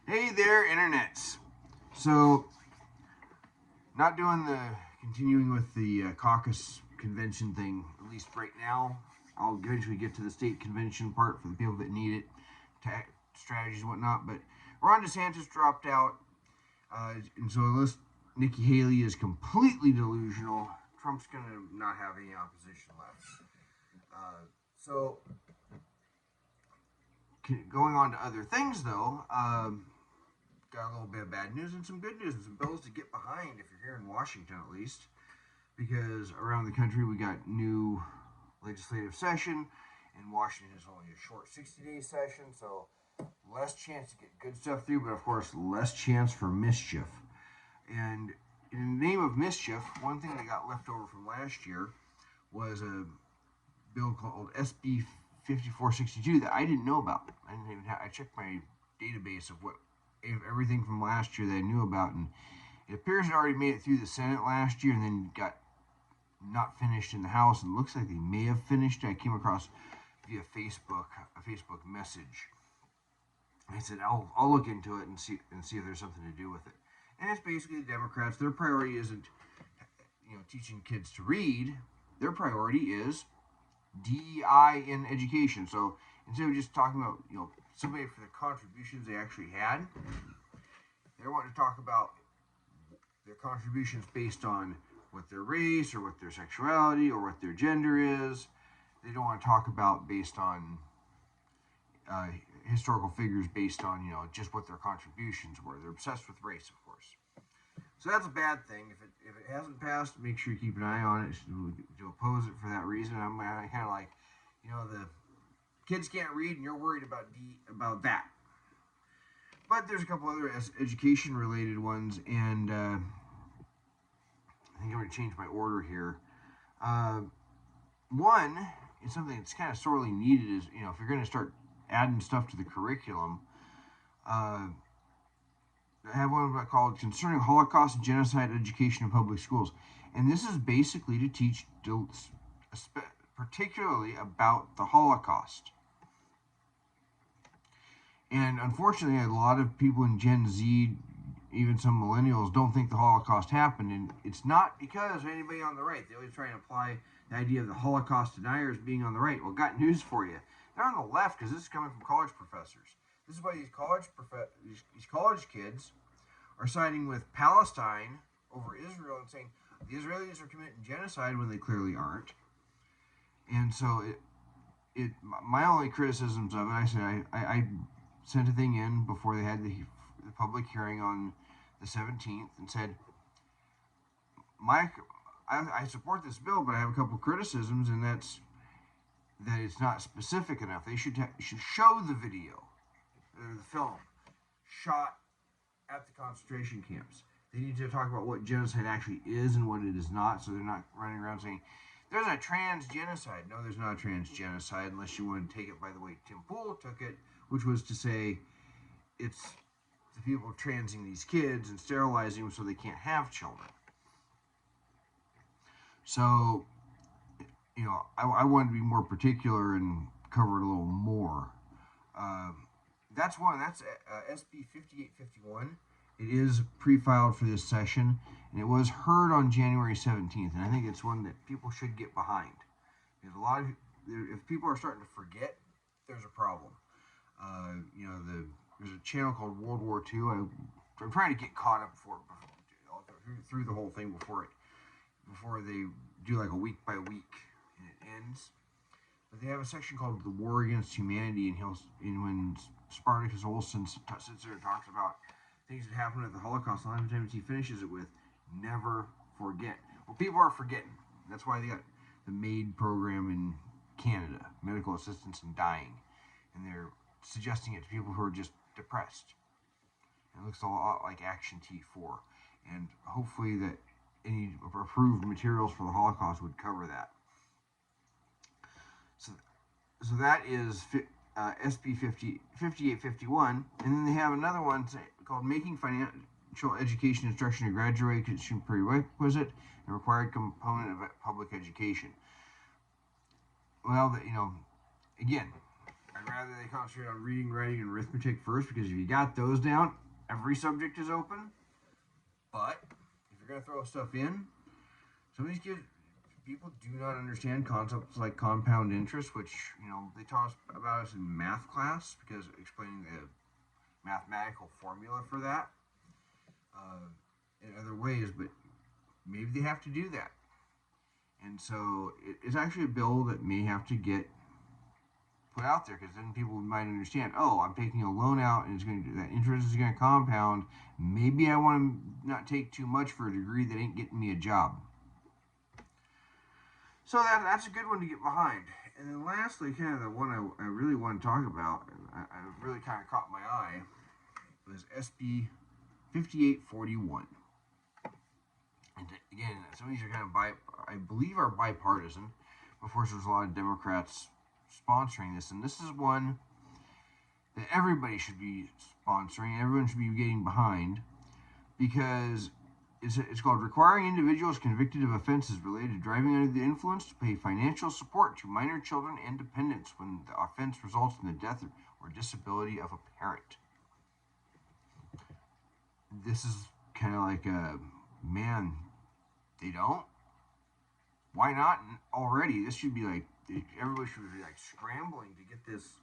Hey there, internets. So, not doing the continuing with the caucus convention thing, at least right now. I'll eventually get to the state convention part for the people that need it, strategies and whatnot. But Ron DeSantis dropped out, and so unless Nikki Haley is completely delusional, Trump's going to not have any opposition left. So, going on to other things though. Got a little bit of bad news and some good news and some bills to get behind if you're here in Washington at least, because around the country we got new legislative session. In Washington it's only a short 60-day session, so less chance to get good stuff through, but of course less chance for mischief. And in the name of mischief, one thing that got left over from last year was a bill called SB 5462 that I didn't know about. I checked my database of what everything from last year that I knew about, and it appears it already made it through the Senate last year and then got not finished in the House, and it looks like they may have finished. I came across via Facebook a Facebook message. I said I'll look into it and see if there's something to do with it. And it's basically the Democrats. Their priority isn't teaching kids to read. Their priority is DEI in education. So instead of just talking about somebody for the contributions they actually had, they want to talk about their contributions based on what their race or what their sexuality or what their gender is. They don't want to talk about based on historical figures based on just what their contributions were. They're obsessed with race, of course. So that's a bad thing. If it hasn't passed, make sure you keep an eye on it to oppose it for that reason. I'm kind of like, the kids can't read and you're worried about that. But there's a couple other education related ones, and I think I'm going to change my order here. One is something that's kind of sorely needed is, if you're going to start adding stuff to the curriculum, I have one called Concerning Holocaust and Genocide Education in Public Schools. And this is basically to teach particularly about the Holocaust. And unfortunately, a lot of people in Gen Z, even some millennials, don't think the Holocaust happened. And it's not because of anybody on the right. They always try and apply the idea of the Holocaust deniers being on the right. Well, got news for you. They're on the left because this is coming from college professors. This is why these college kids are siding with Palestine over Israel and saying the Israelis are committing genocide when they clearly aren't. And so my only criticisms of it, I sent a thing in before they had the public hearing on the 17th and said, I support this bill, but I have a couple criticisms, and that's that it's not specific enough. They should show the video, the film, shot at the concentration camps. They need to talk about what genocide actually is and what it is not, so they're not running around saying, there's a trans genocide. No, there's not a trans genocide unless you want to take it by the way Tim Pool took it, which was to say it's the people transing these kids and sterilizing them so they can't have children. So, I wanted to be more particular and cover it a little more. That's SB 5851. It is pre-filed for this session, and it was heard on January 17th, and I think it's one that people should get behind. Because if people are starting to forget, there's a problem. There's a channel called World War II. I'm trying to get caught up through the whole thing before they do like a week by week and it ends. But they have a section called The War Against Humanity, and when Spartacus Olson sits there and talks about things that happened at the Holocaust, a lot of times he finishes it with, never forget. Well, people are forgetting. That's why they got the MAID program in Canada, Medical Assistance in Dying. And they're suggesting it to people who are just depressed. It looks a lot like Action T4. And hopefully that any approved materials for the Holocaust would cover that. So that is SB 5851. And then they have another one called Making Financial Education Instruction a Graduation Prerequisite and Required Component of Public Education. Well, again, I'd rather they concentrate on reading, writing, and arithmetic first, because if you got those down, every subject is open. But if you're going to throw stuff in, some of these kids, people do not understand concepts like compound interest, which, they taught us about us in math class, because explaining the mathematical formula for that in other ways, but maybe they have to do that. And so it's actually a bill that may have to get put out there, because then people might understand, oh, I'm taking a loan out and it's going to do that. Interest is going to compound. Maybe I want to not take too much for a degree that ain't getting me a job. So that's a good one to get behind. And then lastly, kind of the one I really want to talk about, and I really kind of caught my eye, was SB 5841. And again, some of these are kind of I believe are bipartisan. Of course, there's a lot of Democrats sponsoring this, and this is one that everybody should be sponsoring. Everyone should be getting behind, because it's called Requiring Individuals Convicted of Offenses Related to Driving Under the Influence to Pay Financial Support to Minor Children and Dependents when the offense results in the death or disability of a parent. This is kind of like man, they don't? Why not already? This should be like, everybody should be like scrambling to get this.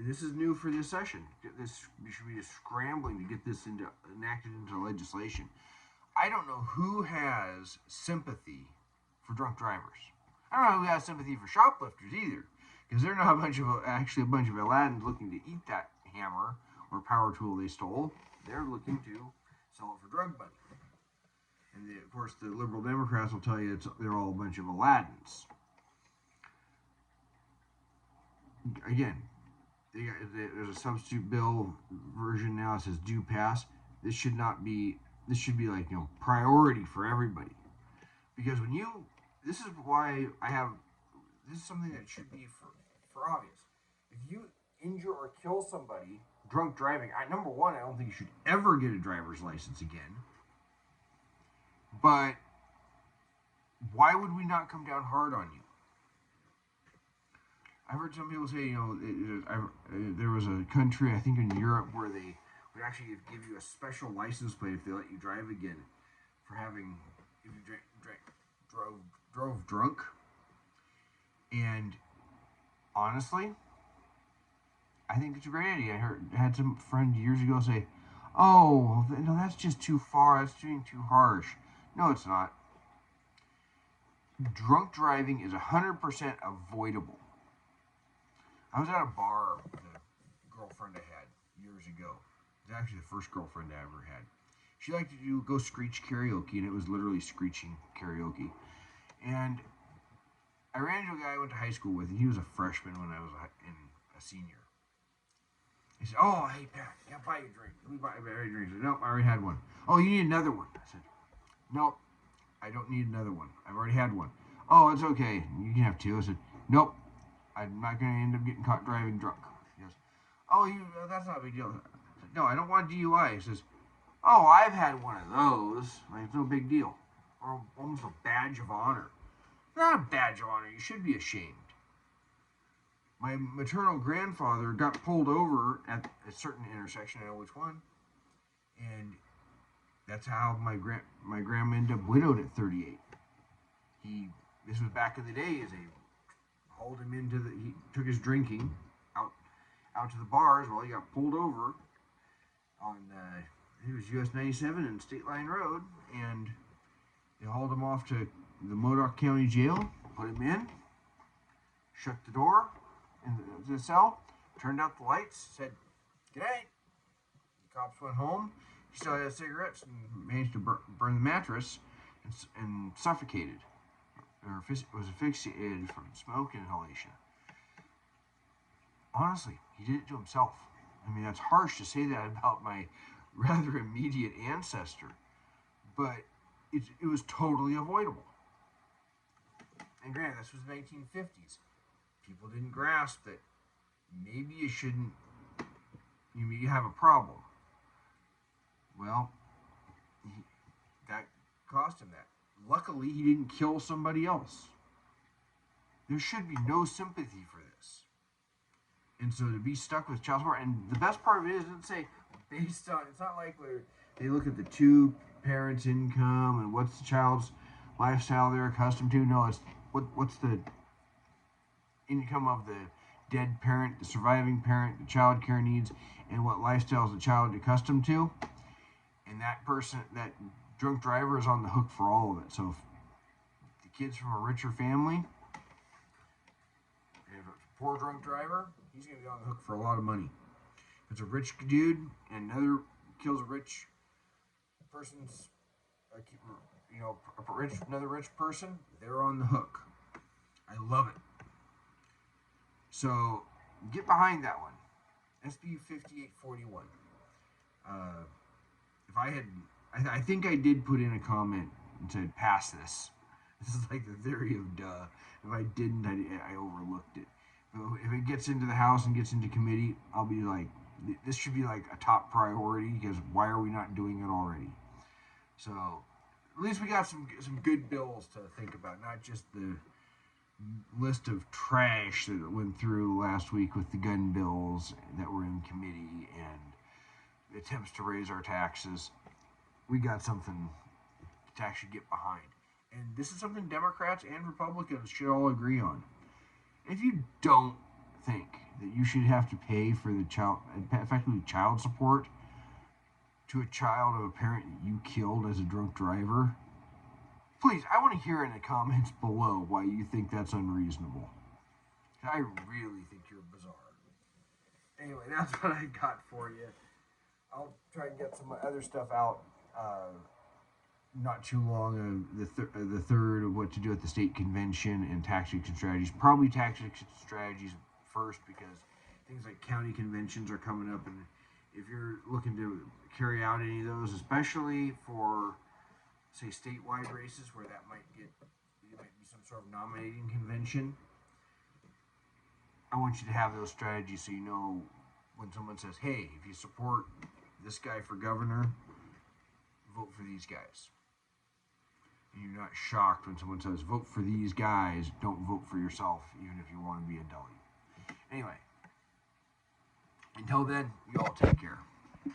This is new for this session. We should be just scrambling to get this enacted into legislation. I don't know who has sympathy for drunk drivers. I don't know who has sympathy for shoplifters either, because they're not a bunch of Aladdins looking to eat that hammer or power tool they stole. They're looking to sell it for drug money. And of course, the liberal Democrats will tell you they're all a bunch of Aladdins. Again, there's a substitute bill version now that says due pass. This should be like, priority for everybody. Because this is something that should be for obvious. If you injure or kill somebody drunk driving, number one, I don't think you should ever get a driver's license again. But why would we not come down hard on you? I've heard some people say, there was a country, I think in Europe, where they would actually give you a special license plate if they let you drive again for if you drove drunk. And honestly, I think it's a great idea. I had some friend years ago say, oh, no, that's just too far. That's being too harsh. No, it's not. Drunk driving is 100% avoidable. I was at a bar with a girlfriend I had years ago. It was actually the first girlfriend I ever had. She liked to go screech karaoke, and it was literally screeching karaoke. And I ran into a guy I went to high school with, and he was a freshman when I was a senior. He said, oh, hey, Pat, yeah, buy you a drink. Let me buy you a drink. I said, nope, I already had one. Oh, you need another one. I said, nope, I don't need another one. I've already had one. Oh, it's okay. You can have two. I said, nope, I'm not going to end up getting caught driving drunk. He goes, oh, that's not a big deal. I said, no, I don't want DUI. He says, oh, I've had one of those. Like, it's no big deal. Or almost a badge of honor. Not a badge of honor. You should be ashamed. My maternal grandfather got pulled over at a certain intersection. I know which one. And that's how my grandma ended up widowed at 38. This was back in the day. As they hauled him he took his drinking out to the bars while he got pulled over on it was US 97 and State Line Road, and they hauled him off to the Modoc County Jail, put him in, shut the door in the cell, turned out the lights, said, "Good night." The cops went home. He still had cigarettes and managed to burn the mattress and suffocated, or was asphyxiated from smoke inhalation. Honestly, he did it to himself. I mean, that's harsh to say that about my rather immediate ancestor, but it was totally avoidable. And granted, this was the 1950s. People didn't grasp that maybe you have a problem. Well, that cost him that. Luckily, he didn't kill somebody else. There should be no sympathy for this. And so to be stuck with child support, and the best part of it is it doesn't say based on, it's not like they look at the two parents' income and what's the child's lifestyle they're accustomed to. No, it's what's the income of the dead parent, the surviving parent, the child care needs, and what lifestyle is the child accustomed to. And that person, that drunk driver, is on the hook for all of it. So if the kid's from a richer family, and if it's a poor drunk driver, he's going to be on the hook for a lot of money. If it's a rich dude and another kills a rich person's, another rich person, they're on the hook. I love it. So get behind that one. SB 5841. I think I did put in a comment and said pass this. This is like the theory of duh. If I didn't, I overlooked it. But if it gets into the House and gets into committee, I'll be like, this should be like a top priority, because why are we not doing it already? So at least we got some good bills to think about, not just the list of trash that went through last week with the gun bills that were in committee and attempts to raise our taxes. We got something to actually get behind. And this is something Democrats and Republicans should all agree on. If you don't think that you should have to pay for the effectively child support to a child of a parent that you killed as a drunk driver, please, I want to hear in the comments below why you think that's unreasonable. I really think you're bizarre. Anyway, that's what I got for you. I'll try and get some other stuff out not too long. The third of what to do at the state convention and tax exit strategies. Probably tax exit strategies first, because things like county conventions are coming up, and if you're looking to carry out any of those, especially for, say, statewide races where there might be some sort of nominating convention, I want you to have those strategies so you know when someone says, hey, if you support this guy for governor, vote for these guys. And you're not shocked when someone says, vote for these guys, don't vote for yourself, even if you want to be a deli. Anyway, until then, you all take care.